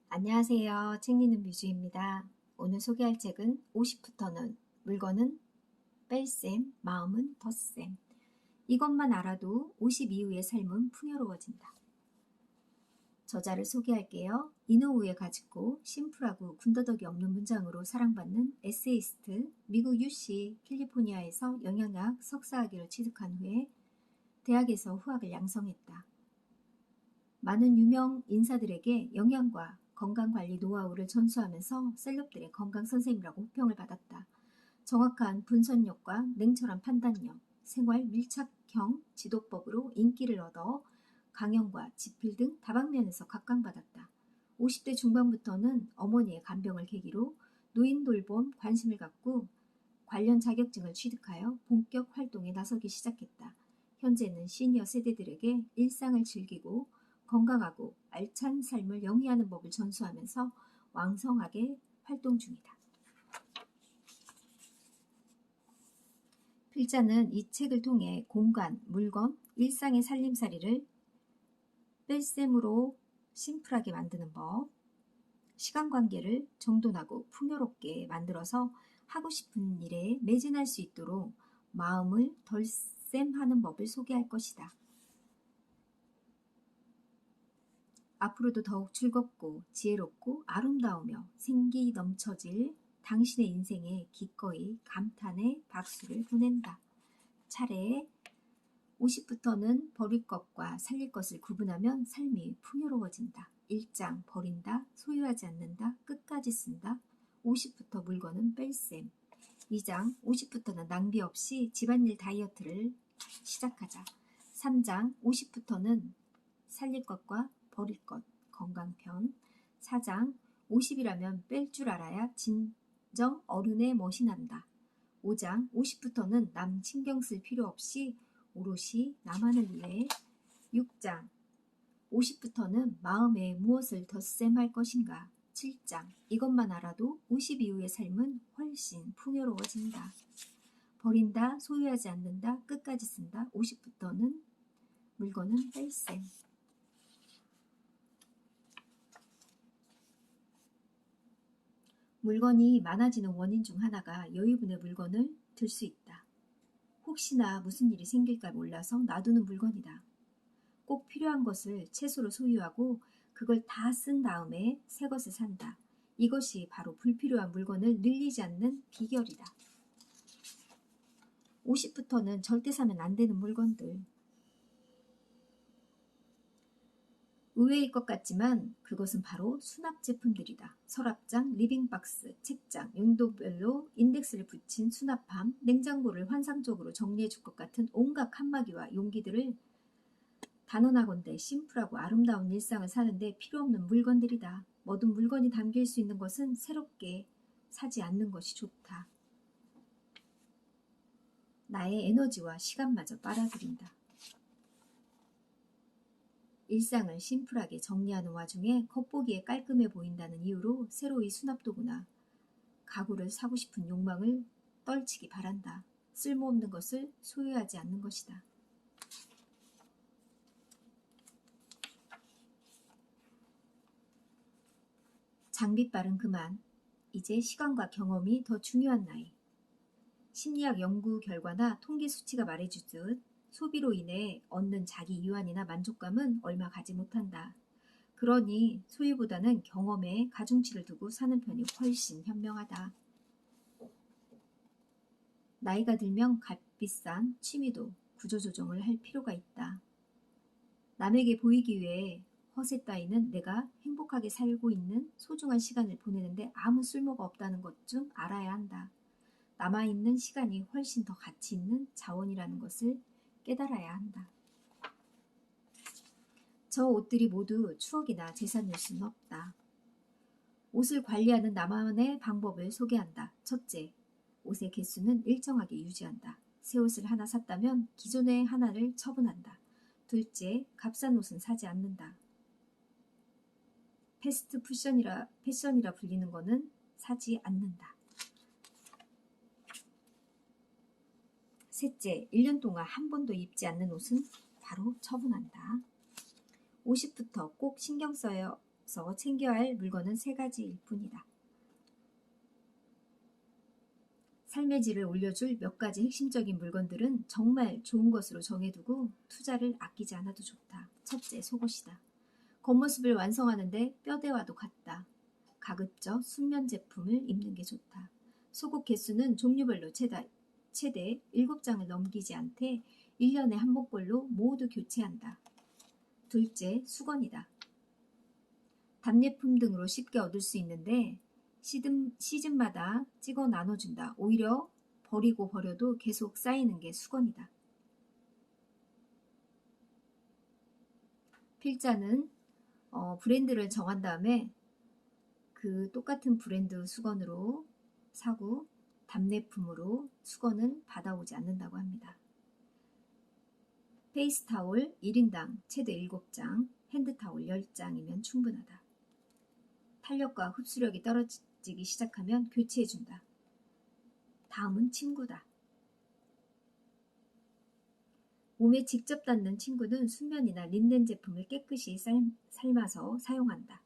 안녕하세요. 책 읽는 뮤즈입니다. 오늘 소개할 책은 50부터는 물건은 뺄셈, 마음은 덧셈. 이것만 알아도 50 이후의 삶은 풍요로워진다. 저자를 소개할게요. 이노우에 가짓고 심플하고 군더더기 없는 문장으로 사랑받는 에세이스트, 미국 UC 캘리포니아에서 영양학 석사학위를 취득한 후에 대학에서 후학을 양성했다. 많은 유명 인사들에게 영양과 건강관리 노하우를 전수하면서 셀럽들의 건강선생님이라고 호평을 받았다. 정확한 분석력과 냉철한 판단력, 생활 밀착형 지도법으로 인기를 얻어 강연과 집필 등 다방면에서 각광받았다. 50대 중반부터는 어머니의 간병을 계기로 노인 돌봄 관심을 갖고 관련 자격증을 취득하여 본격 활동에 나서기 시작했다. 현재는 시니어 세대들에게 일상을 즐기고 건강하고 알찬 삶을 영위하는 법을 전수하면서 왕성하게 활동 중이다. 필자는 이 책을 통해 공간, 물건, 일상의 살림살이를 뺄셈으로 심플하게 만드는 법, 시간관계를 정돈하고 풍요롭게 만들어서 하고 싶은 일에 매진할 수 있도록 마음을 덜셈하는 법을 소개할 것이다. 앞으로도 더욱 즐겁고 지혜롭고 아름다우며 생기 넘쳐질 당신의 인생에 기꺼이 감탄의 박수를 보낸다. 차례 50부터는 버릴 것과 살릴 것을 구분하면 삶이 풍요로워진다. 1장 버린다, 소유하지 않는다, 끝까지 쓴다. 50부터 물건은 뺄셈. 2장 50부터는 낭비 없이 집안일 다이어트를 시작하자. 3장 50부터는 살릴 것과 버릴 것, 건강편. 4장 50이라면 뺄 줄 알아야 진정 어른의 멋이 난다. 5장 50부터는 남 신경 쓸 필요 없이 오롯이 나만을 위해. 6장 50부터는 마음에 무엇을 덧셈할 것인가. 7장 이것만 알아도 50 이후의 삶은 훨씬 풍요로워진다. 버린다, 소유하지 않는다, 끝까지 쓴다. 50부터는 물건은 뺄셈. 물건이 많아지는 원인 중 하나가 여유분의 물건을 들 수 있다. 혹시나 무슨 일이 생길까 몰라서 놔두는 물건이다. 꼭 필요한 것을 최소로 소유하고 그걸 다 쓴 다음에 새 것을 산다. 이것이 바로 불필요한 물건을 늘리지 않는 비결이다. 50부터는 절대 사면 안 되는 물건들. 의외일 것 같지만 그것은 바로 수납 제품들이다. 서랍장, 리빙박스, 책장, 용도별로 인덱스를 붙인 수납함, 냉장고를 환상적으로 정리해 줄 것 같은 온갖 칸막이와 용기들을 단언하건대 심플하고 아름다운 일상을 사는데 필요없는 물건들이다. 모든 물건이 담길 수 있는 것은 새롭게 사지 않는 것이 좋다. 나의 에너지와 시간마저 빨아들인다. 일상을 심플하게 정리하는 와중에 겉보기에 깔끔해 보인다는 이유로 새로이 수납도구나 가구를 사고 싶은 욕망을 떨치기 바란다. 쓸모없는 것을 소유하지 않는 것이다. 장비빨은 그만. 이제 시간과 경험이 더 중요한 나이. 심리학 연구 결과나 통계 수치가 말해주듯 소비로 인해 얻는 자기 유한이나 만족감은 얼마 가지 못한다. 그러니 소유보다는 경험에 가중치를 두고 사는 편이 훨씬 현명하다. 나이가 들면 값비싼 취미도 구조조정을 할 필요가 있다. 남에게 보이기 위해 허세 따위는 내가 행복하게 살고 있는 소중한 시간을 보내는데 아무 쓸모가 없다는 것 좀 알아야 한다. 남아있는 시간이 훨씬 더 가치 있는 자원이라는 것을 깨달아야 한다. 저 옷들이 모두 추억이나 재산일 수는 없다. 옷을 관리하는 나만의 방법을 소개한다. 첫째, 옷의 개수는 일정하게 유지한다. 새 옷을 하나 샀다면 기존의 하나를 처분한다. 둘째, 값싼 옷은 사지 않는다. 패스트 패션이라 불리는 거는 사지 않는다. 셋째, 1년 동안 한 번도 입지 않는 옷은 바로 처분한다. 50부터 꼭 신경 써야 앞서 챙겨야 할 물건은 3가지일 뿐이다. 삶의 질을 올려줄 몇 가지 핵심적인 물건들은 정말 좋은 것으로 정해두고 투자를 아끼지 않아도 좋다. 첫째, 속옷이다. 겉모습을 완성하는데 뼈대와도 같다. 가급적 순면 제품을 입는 게 좋다. 속옷 개수는 종류별로 최대 7장을 넘기지 않되 1년에 한 번꼴로 모두 교체한다. 둘째, 수건이다. 답례품 등으로 쉽게 얻을 수 있는데 시즌마다 찍어 나눠준다. 오히려 버리고 버려도 계속 쌓이는 게 수건이다. 필자는 브랜드를 정한 다음에 그 똑같은 브랜드 수건으로 사고 답례품으로 수건은 받아오지 않는다고 합니다. 페이스타올 1인당 최대 7장, 핸드타올 10장이면 충분하다. 탄력과 흡수력이 떨어지기 시작하면 교체해준다. 다음은 침구다. 몸에 직접 닿는 침구는 순면이나 린넨 제품을 깨끗이 삶아서 사용한다.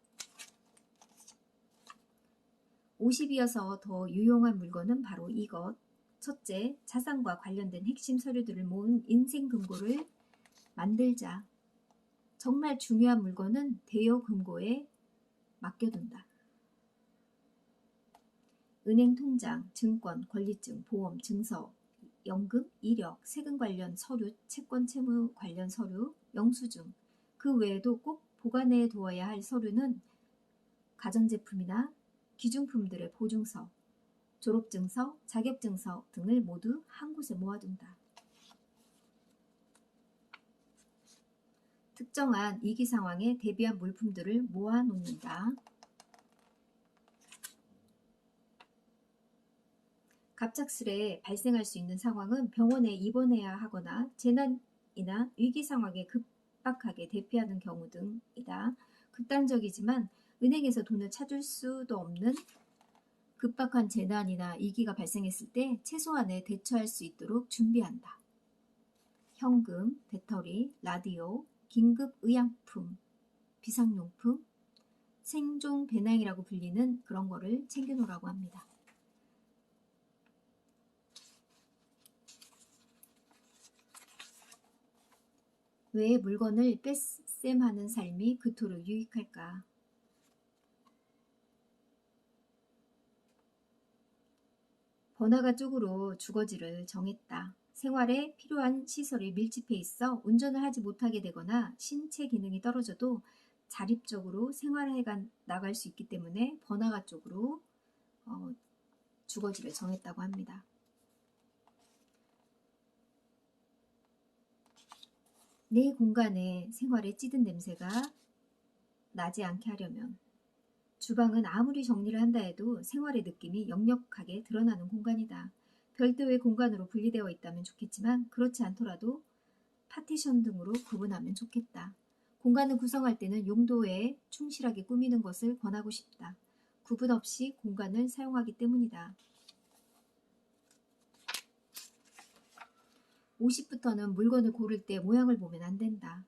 50이어서 더 유용한 물건은 바로 이것. 첫째, 자산과 관련된 핵심 서류들을 모은 인생 금고를 만들자. 정말 중요한 물건은 대여 금고에 맡겨둔다. 은행 통장, 증권, 권리증, 보험, 증서, 연금, 이력, 세금 관련 서류, 채권 채무 관련 서류, 영수증, 그 외에도 꼭 보관해 두어야 할 서류는 가전제품이나 기준품들의 보증서, 졸업증서, 자격증서 등을 모두 한 곳에 모아둔다. 특정한 위기 상황에 대비한 물품들을 모아놓는다. 갑작스레 발생할 수 있는 상황은 병원에 입원해야 하거나 재난이나 위기 상황에 급박하게 대피하는 경우 등이다. 극단적이지만 은행에서 돈을 찾을 수도 없는 급박한 재난이나 위기가 발생했을 때 최소한의 대처할 수 있도록 준비한다. 현금, 배터리, 라디오, 긴급 의약품, 비상용품, 생존 배낭이라고 불리는 그런 거를 챙겨놓으라고 합니다. 왜 물건을 뺏셈하는 삶이 그토록 유익할까? 번화가 쪽으로 주거지를 정했다. 생활에 필요한 시설이 밀집해 있어 운전을 하지 못하게 되거나 신체 기능이 떨어져도 자립적으로 생활해 나갈 수 있기 때문에 번화가 쪽으로 주거지를 정했다고 합니다. 내 공간에 생활에 찌든 냄새가 나지 않게 하려면 주방은 아무리 정리를 한다 해도 생활의 느낌이 역력하게 드러나는 공간이다. 별도의 공간으로 분리되어 있다면 좋겠지만 그렇지 않더라도 파티션 등으로 구분하면 좋겠다. 공간을 구성할 때는 용도에 충실하게 꾸미는 것을 권하고 싶다. 구분 없이 공간을 사용하기 때문이다. 50부터는 물건을 고를 때 모양을 보면 안 된다.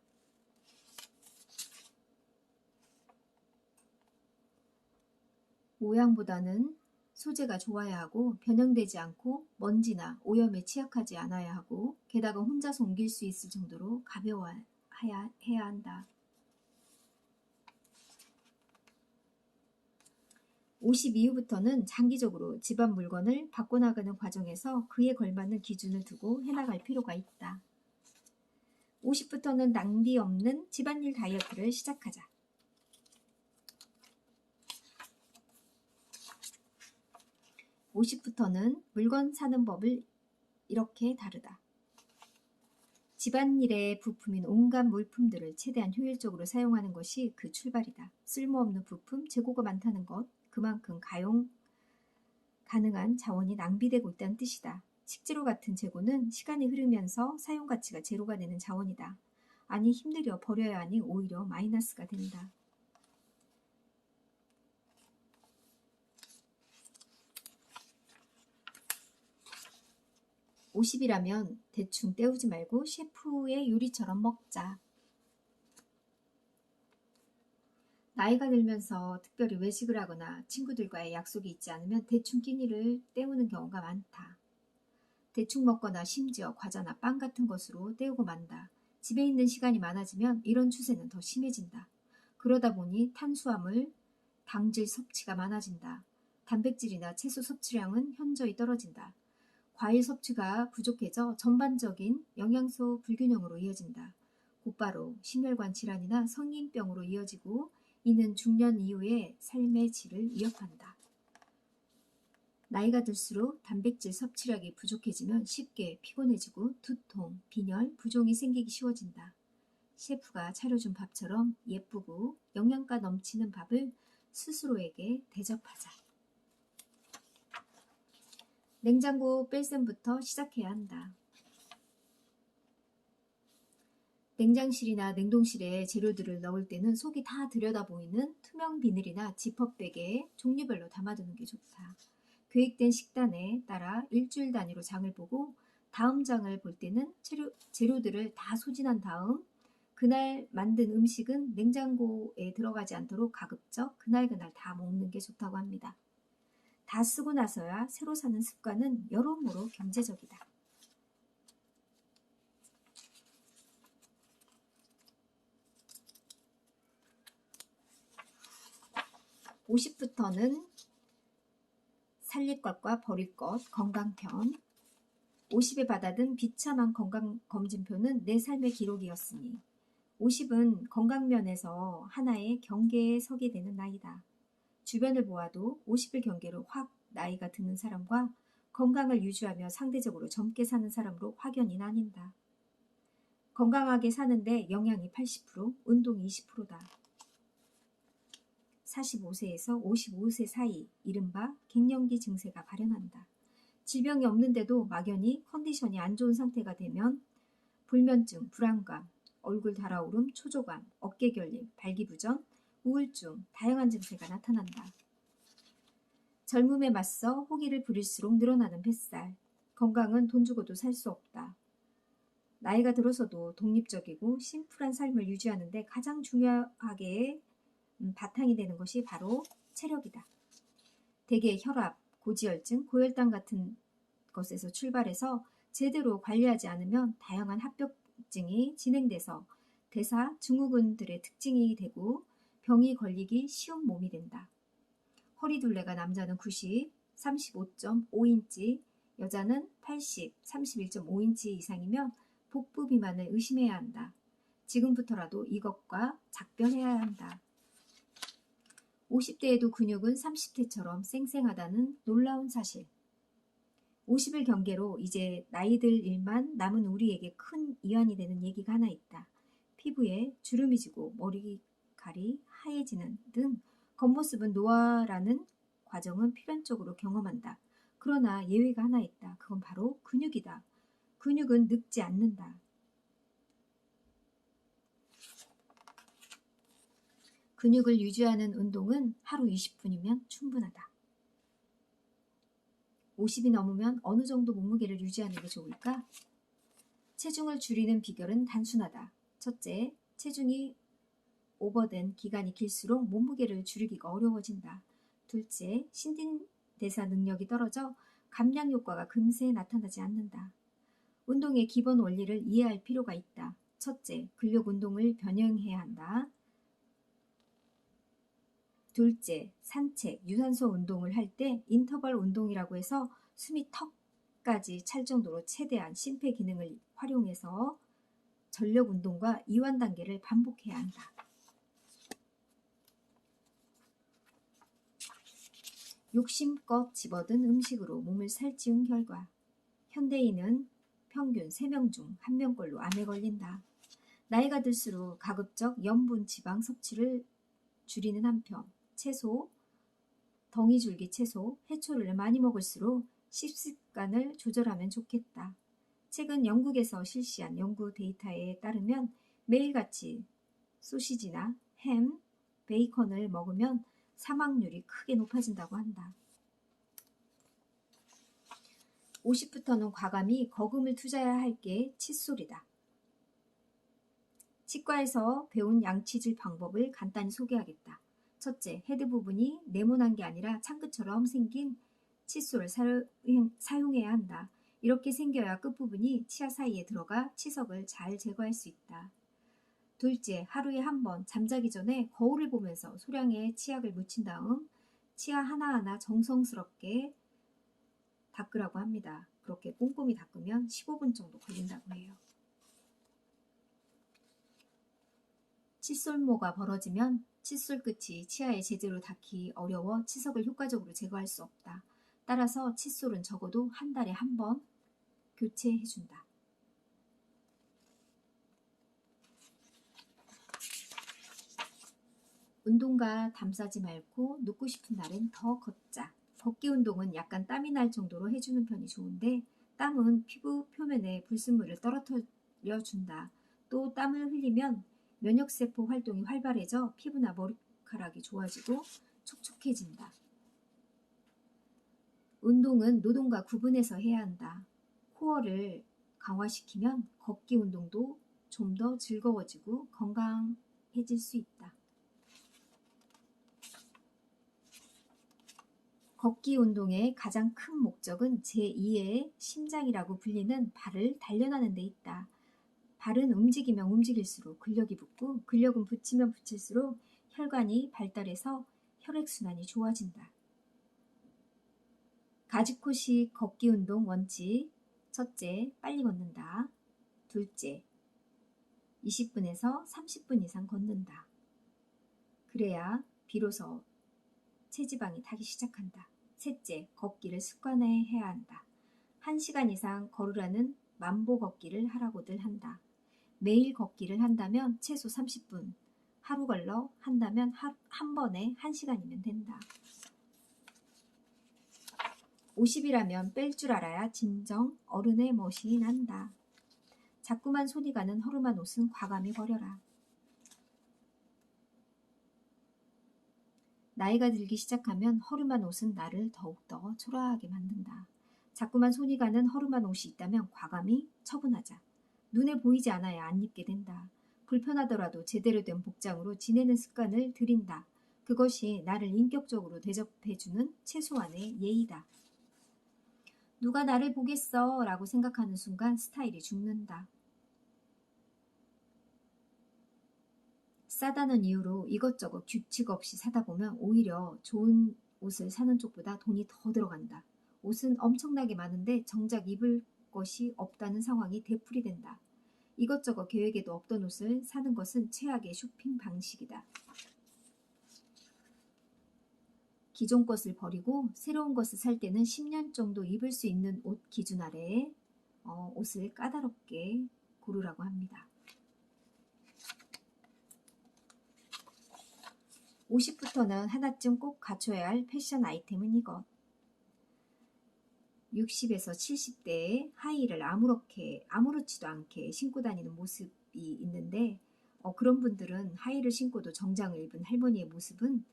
모양보다는 소재가 좋아야 하고 변형되지 않고 먼지나 오염에 취약하지 않아야 하고 게다가 혼자서 옮길 수 있을 정도로 가벼워야 해야 한다. 50 이후부터는 장기적으로 집안 물건을 바꿔나가는 과정에서 그에 걸맞는 기준을 두고 해나갈 필요가 있다. 50부터는 낭비 없는 집안일 다이어트를 시작하자. 50부터는 물건 사는 법을 이렇게 다르다. 집안일의 부품인 온갖 물품들을 최대한 효율적으로 사용하는 것이 그 출발이다. 쓸모없는 부품, 재고가 많다는 것, 그만큼 가능한 자원이 낭비되고 있다는 뜻이다. 식재료 같은 재고는 시간이 흐르면서 사용 가치가 제로가 되는 자원이다. 아니 힘들여 버려야 하니 오히려 마이너스가 된다. 50이라면 대충 때우지 말고 셰프의 요리처럼 먹자. 나이가 들면서 특별히 외식을 하거나 친구들과의 약속이 있지 않으면 대충 끼니를 때우는 경우가 많다. 대충 먹거나 심지어 과자나 빵 같은 것으로 때우고 만다. 집에 있는 시간이 많아지면 이런 추세는 더 심해진다. 그러다 보니 탄수화물, 당질 섭취가 많아진다. 단백질이나 채소 섭취량은 현저히 떨어진다. 과일 섭취가 부족해져 전반적인 영양소 불균형으로 이어진다. 곧바로 심혈관 질환이나 성인병으로 이어지고 이는 중년 이후의 삶의 질을 위협한다. 나이가 들수록 단백질 섭취량이 부족해지면 쉽게 피곤해지고 두통, 빈혈, 부종이 생기기 쉬워진다. 셰프가 차려준 밥처럼 예쁘고 영양가 넘치는 밥을 스스로에게 대접하자. 냉장고 뺄셈부터 시작해야 한다. 냉장실이나 냉동실에 재료들을 넣을 때는 속이 다 들여다 보이는 투명 비닐이나 지퍼백에 종류별로 담아두는 게 좋다. 계획된 식단에 따라 일주일 단위로 장을 보고 다음 장을 볼 때는 재료들을 다 소진한 다음 그날 만든 음식은 냉장고에 들어가지 않도록 가급적 그날그날 다 먹는 게 좋다고 합니다. 다 쓰고 나서야 새로 사는 습관은 여러모로 경제적이다. 50부터는 살릴 것과 버릴 것, 건강편. 50에 받아든 비참한 건강검진표는 내 삶의 기록이었으니 50은 건강면에서 하나의 경계에 서게 되는 나이다. 주변을 보아도 50을 경계로 확 나이가 드는 사람과 건강을 유지하며 상대적으로 젊게 사는 사람으로 확연히 나뉜다. 건강하게 사는데 영양이 80%, 운동이 20%다. 45세에서 55세 사이 이른바 갱년기 증세가 발현한다. 질병이 없는데도 막연히 컨디션이 안 좋은 상태가 되면 불면증, 불안감, 얼굴 달아오름, 초조감, 어깨 결림, 발기부전, 우울증, 다양한 증세가 나타난다. 젊음에 맞서 호기를 부릴수록 늘어나는 뱃살. 건강은 돈 주고도 살 수 없다. 나이가 들어서도 독립적이고 심플한 삶을 유지하는 데 가장 중요하게 바탕이 되는 것이 바로 체력이다. 대개 혈압, 고지혈증, 고혈당 같은 것에서 출발해서 제대로 관리하지 않으면 다양한 합병증이 진행돼서 대사, 증후군들의 특징이 되고 병이 걸리기 쉬운 몸이 된다. 허리둘레가 남자는 90, 35.5인치, 여자는 80, 31.5인치 이상이면 복부 비만을 의심해야 한다. 지금부터라도 이것과 작별해야 한다. 50대에도 근육은 30대처럼 쌩쌩하다는 놀라운 사실. 50을 경계로 이제 나이들 일만 남은 우리에게 큰 이안이 되는 얘기가 하나 있다. 피부에 주름이 지고 머리칼이 하얘지는 등 겉모습은 노화라는 과정은 필연적으로 경험한다. 그러나 예외가 하나 있다. 그건 바로 근육이다. 근육은 늙지 않는다. 근육을 유지하는 운동은 하루 20분이면 충분하다. 50이 넘으면 어느 정도 몸무게를 유지하는 게 좋을까? 체중을 줄이는 비결은 단순하다. 첫째, 체중이 오버된 기간이 길수록 몸무게를 줄이기가 어려워진다. 둘째, 신진대사 능력이 떨어져 감량 효과가 금세 나타나지 않는다. 운동의 기본 원리를 이해할 필요가 있다. 첫째, 근력 운동을 병행해야 한다. 둘째, 산책, 유산소 운동을 할 때 인터벌 운동이라고 해서 숨이 턱까지 찰 정도로 최대한 심폐 기능을 활용해서 전력 운동과 이완 단계를 반복해야 한다. 욕심껏 집어든 음식으로 몸을 살찌운 결과 현대인은 평균 3명 중 1명꼴로 암에 걸린다. 나이가 들수록 가급적 염분, 지방 섭취를 줄이는 한편 채소, 덩이줄기 채소, 해초를 많이 먹을수록 식습관을 조절하면 좋겠다. 최근 영국에서 실시한 연구 데이터에 따르면 매일같이 소시지나 햄, 베이컨을 먹으면 사망률이 크게 높아진다고 한다. 50부터는 과감히 거금을 투자해야 할 게 칫솔이다. 치과에서 배운 양치질 방법을 간단히 소개하겠다. 첫째, 헤드 부분이 네모난 게 아니라 창끝처럼 생긴 칫솔을 사용해야 한다. 이렇게 생겨야 끝부분이 치아 사이에 들어가 치석을 잘 제거할 수 있다. 둘째, 하루에 한 번 잠자기 전에 거울을 보면서 소량의 치약을 묻힌 다음 치아 하나하나 정성스럽게 닦으라고 합니다. 그렇게 꼼꼼히 닦으면 15분 정도 걸린다고 해요. 칫솔모가 벌어지면 칫솔 끝이 치아에 제대로 닿기 어려워 치석을 효과적으로 제거할 수 없다. 따라서 칫솔은 적어도 한 달에 한 번 교체해준다. 운동과 담 싸지 말고 눕고 싶은 날엔 더 걷자. 걷기 운동은 약간 땀이 날 정도로 해주는 편이 좋은데 땀은 피부 표면에 불순물을 떨어뜨려 준다. 또 땀을 흘리면 면역세포 활동이 활발해져 피부나 머리카락이 좋아지고 촉촉해진다. 운동은 노동과 구분해서 해야 한다. 코어를 강화시키면 걷기 운동도 좀 더 즐거워지고 건강해질 수 있다. 걷기 운동의 가장 큰 목적은 제2의 심장이라고 불리는 발을 단련하는 데 있다. 발은 움직이면 움직일수록 근력이 붙고 근력은 붙이면 붙일수록 혈관이 발달해서 혈액순환이 좋아진다. 가지코식 걷기 운동 원칙. 첫째, 빨리 걷는다. 둘째, 20분에서 30분 이상 걷는다. 그래야 비로소 체지방이 타기 시작한다. 셋째, 걷기를 습관화해야 한다. 1시간 이상 걸으라는 만보 걷기를 하라고들 한다. 매일 걷기를 한다면 최소 30분, 하루 걸러 한다면 한 번에 1시간이면 된다. 50이라면 뺄 줄 알아야 진정 어른의 멋이 난다. 자꾸만 손이 가는 허름한 옷은 과감히 버려라. 나이가 들기 시작하면 허름한 옷은 나를 더욱더 초라하게 만든다. 자꾸만 손이 가는 허름한 옷이 있다면 과감히 처분하자. 눈에 보이지 않아야 안 입게 된다. 불편하더라도 제대로 된 복장으로 지내는 습관을 들인다. 그것이 나를 인격적으로 대접해주는 최소한의 예의다. 누가 나를 보겠어 라고 생각하는 순간 스타일이 죽는다. 싸다는 이유로 이것저것 규칙 없이 사다 보면 오히려 좋은 옷을 사는 쪽보다 돈이 더 들어간다. 옷은 엄청나게 많은데 정작 입을 것이 없다는 상황이 되풀이된다. 이것저것 계획에도 없던 옷을 사는 것은 최악의 쇼핑 방식이다. 기존 것을 버리고 새로운 것을 살 때는 10년 정도 입을 수 있는 옷 기준 아래에 옷을 까다롭게 고르라고 합니다. 50부터는 하나쯤 꼭 갖춰야 할 패션 아이템은 이것. 60에서 70대에 하이힐을 아무렇지도 않게 신고 다니는 모습이 있는데 그런 분들은 하이힐을 신고도 정장을 입은 할머니의 모습은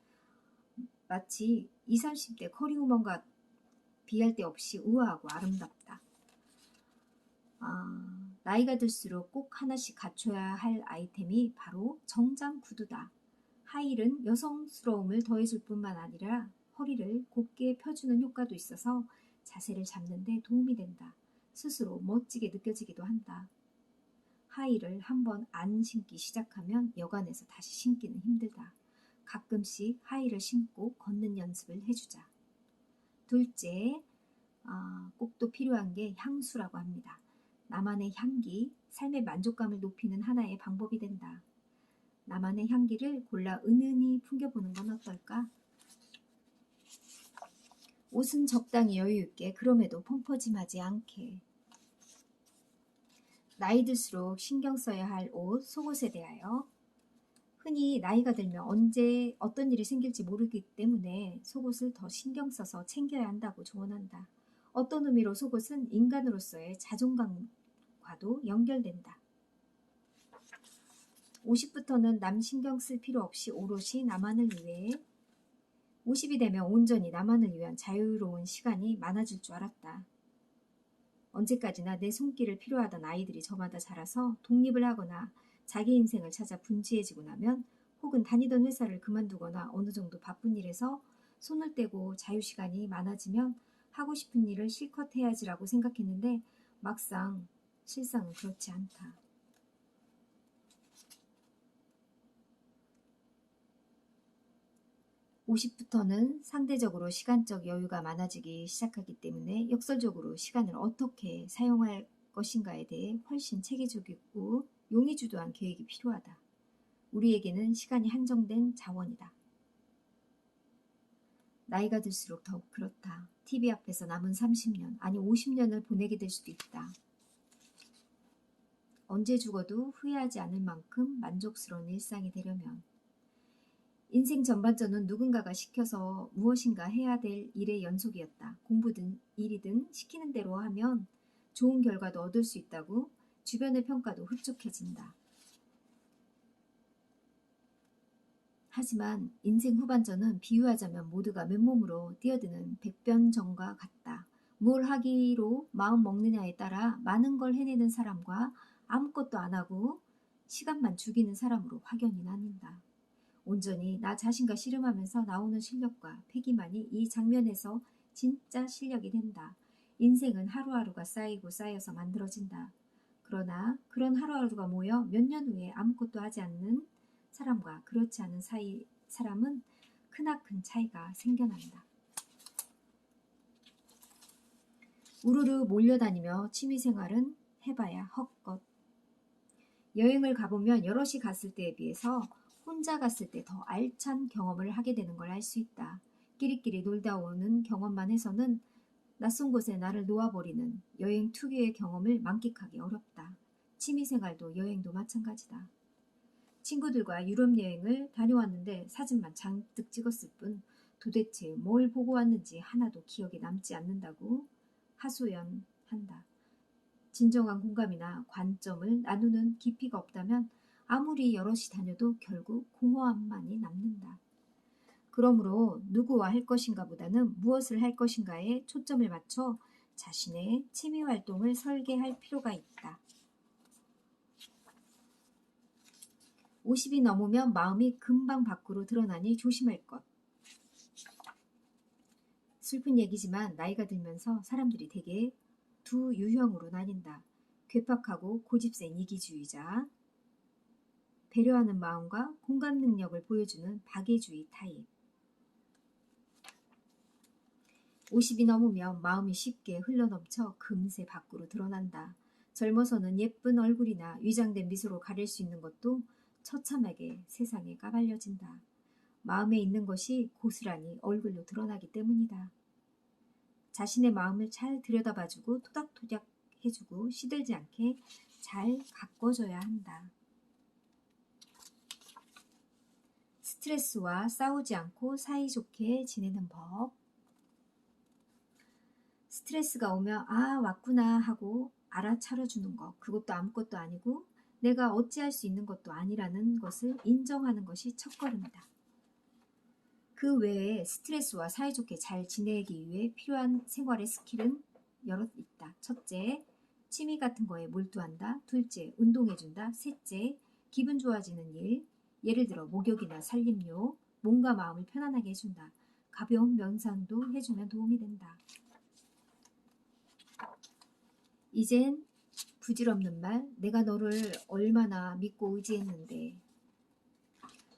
마치 20, 30대 커리우먼과 비할 데 없이 우아하고 아름답다. 나이가 들수록 꼭 하나씩 갖춰야 할 아이템이 바로 정장 구두다. 하이힐은 여성스러움을 더해줄 뿐만 아니라 허리를 곧게 펴주는 효과도 있어서 자세를 잡는 데 도움이 된다. 스스로 멋지게 느껴지기도 한다. 하이힐을 한번 안 신기 시작하면 여간에서 다시 신기는 힘들다. 가끔씩 하이힐을 신고 걷는 연습을 해주자. 둘째, 꼭 또 필요한 게 향수라고 합니다. 나만의 향기, 삶의 만족감을 높이는 하나의 방법이 된다. 나만의 향기를 골라 은은히 풍겨보는 건 어떨까? 옷은 적당히 여유있게, 그럼에도 펑퍼짐하지 않게. 나이 들수록 신경 써야 할 옷, 속옷에 대하여. 흔히 나이가 들면 언제 어떤 일이 생길지 모르기 때문에 속옷을 더 신경 써서 챙겨야 한다고 조언한다. 어떤 의미로 속옷은 인간으로서의 자존감과도 연결된다. 50부터는 남 신경 쓸 필요 없이 오롯이 나만을 위해 50이 되면 온전히 나만을 위한 자유로운 시간이 많아질 줄 알았다. 언제까지나 내 손길을 필요하던 아이들이 저마다 자라서 독립을 하거나 자기 인생을 찾아 분주해지고 나면 혹은 다니던 회사를 그만두거나 어느 정도 바쁜 일에서 손을 떼고 자유시간이 많아지면 하고 싶은 일을 실컷 해야지라고 생각했는데 막상 실상은 그렇지 않다. 50부터는 상대적으로 시간적 여유가 많아지기 시작하기 때문에 역설적으로 시간을 어떻게 사용할 것인가에 대해 훨씬 체계적이고 용의주도한 계획이 필요하다. 우리에게는 시간이 한정된 자원이다. 나이가 들수록 더욱 그렇다. TV 앞에서 남은 30년, 아니 50년을 보내게 될 수도 있다. 언제 죽어도 후회하지 않을 만큼 만족스러운 일상이 되려면 인생 전반전은 누군가가 시켜서 무엇인가 해야 될 일의 연속이었다. 공부든 일이든 시키는 대로 하면 좋은 결과도 얻을 수 있다고 주변의 평가도 흡족해진다. 하지만 인생 후반전은 비유하자면 모두가 맨몸으로 뛰어드는 백변전과 같다. 뭘 하기로 마음 먹느냐에 따라 많은 걸 해내는 사람과 아무것도 안 하고 시간만 죽이는 사람으로 확연히 나뉜다. 온전히 나 자신과 씨름하면서 나오는 실력과 패기만이 이 장면에서 진짜 실력이 된다. 인생은 하루하루가 쌓이고 쌓여서 만들어진다. 그러나 그런 하루하루가 모여 몇 년 후에 아무것도 하지 않는 사람과 그렇지 않은 사람은 크나큰 차이가 생겨난다. 우르르 몰려다니며 취미생활은 해봐야 헛것. 여행을 가보면 여럿이 갔을 때에 비해서 혼자 갔을 때 더 알찬 경험을 하게 되는 걸 알 수 있다. 끼리끼리 놀다 오는 경험만 해서는 낯선 곳에 나를 놓아버리는 여행 특유의 경험을 만끽하기 어렵다. 취미생활도 여행도 마찬가지다. 친구들과 유럽 여행을 다녀왔는데 사진만 잔뜩 찍었을 뿐 도대체 뭘 보고 왔는지 하나도 기억에 남지 않는다고 하소연한다. 진정한 공감이나 관점을 나누는 깊이가 없다면 아무리 여럿이 다녀도 결국 공허함만이 남는다. 그러므로 누구와 할 것인가 보다는 무엇을 할 것인가에 초점을 맞춰 자신의 취미 활동을 설계할 필요가 있다. 50이 넘으면 마음이 금방 밖으로 드러나니 조심할 것. 슬픈 얘기지만 나이가 들면서 사람들이 대개 두 유형으로 나뉜다. 괴팍하고 고집센 이기주의자, 배려하는 마음과 공감 능력을 보여주는 박애주의 타입. 50이 넘으면 마음이 쉽게 흘러넘쳐 금세 밖으로 드러난다. 젊어서는 예쁜 얼굴이나 위장된 미소로 가릴 수 있는 것도 처참하게 세상에 까발려진다. 마음에 있는 것이 고스란히 얼굴로 드러나기 때문이다. 자신의 마음을 잘 들여다봐주고 토닥토닥 해주고 시들지 않게 잘 가꿔줘야 한다. 스트레스와 싸우지 않고 사이좋게 지내는 법. 스트레스가 오면 아 왔구나 하고 알아차려주는 것. 그것도 아무것도 아니고 내가 어찌할 수 있는 것도 아니라는 것을 인정하는 것이 첫걸음이다. 그 외에 스트레스와 사이좋게 잘 지내기 위해 필요한 생활의 스킬은 여럿 있다. 첫째, 취미 같은 거에 몰두한다. 둘째, 운동해준다. 셋째, 기분 좋아지는 일, 예를 들어 목욕이나 살림료, 몸과 마음을 편안하게 해준다. 가벼운 명상도 해주면 도움이 된다. 이젠 부질없는 말, 내가 너를 얼마나 믿고 의지했는데.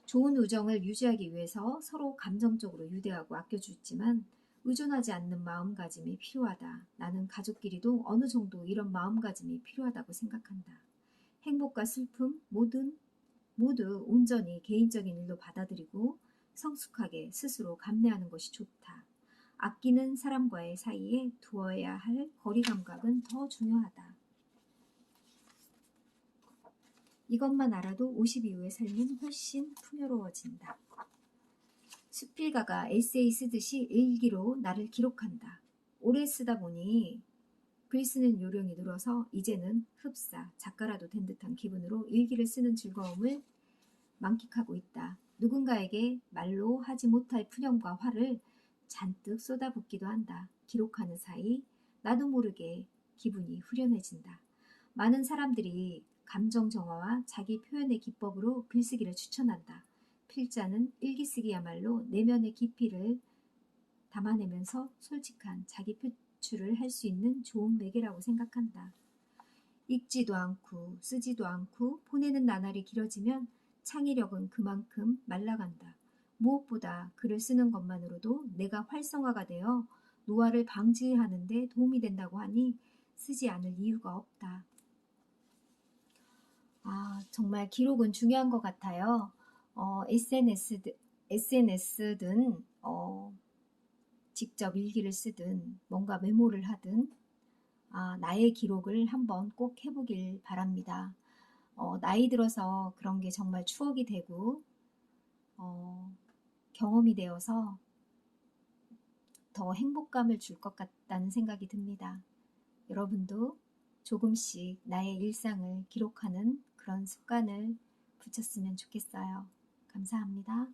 좋은 우정을 유지하기 위해서 서로 감정적으로 유대하고 아껴주지만 의존하지 않는 마음가짐이 필요하다. 나는 가족끼리도 어느 정도 이런 마음가짐이 필요하다고 생각한다. 행복과 슬픔 모두 온전히 개인적인 일로 받아들이고 성숙하게 스스로 감내하는 것이 좋다. 아끼는 사람과의 사이에 두어야 할 거리 감각은 더 중요하다. 이것만 알아도 50 이후의 삶은 훨씬 풍요로워진다. 수필가가 에세이 쓰듯이 일기로 나를 기록한다. 오래 쓰다 보니 글 쓰는 요령이 늘어서 이제는 흡사, 작가라도 된 듯한 기분으로 일기를 쓰는 즐거움을 만끽하고 있다. 누군가에게 말로 하지 못할 푸념과 화를 잔뜩 쏟아붓기도 한다. 기록하는 사이 나도 모르게 기분이 후련해진다. 많은 사람들이 감정 정화와 자기 표현의 기법으로 글쓰기를 추천한다. 필자는 일기 쓰기야말로 내면의 깊이를 담아내면서 솔직한 자기 표출을 할 수 있는 좋은 매개라고 생각한다. 읽지도 않고 쓰지도 않고 보내는 나날이 길어지면 창의력은 그만큼 말라간다. 무엇보다 글을 쓰는 것만으로도 내가 활성화가 되어 노화를 방지하는 데 도움이 된다고 하니 쓰지 않을 이유가 없다. 정말 기록은 중요한 것 같아요. SNS든 직접 일기를 쓰든 뭔가 메모를 하든 나의 기록을 한번 꼭 해보길 바랍니다. 나이 들어서 그런 게 정말 추억이 되고 경험이 되어서 더 행복감을 줄 것 같다는 생각이 듭니다. 여러분도 조금씩 나의 일상을 기록하는 그런 습관을 붙였으면 좋겠어요. 감사합니다.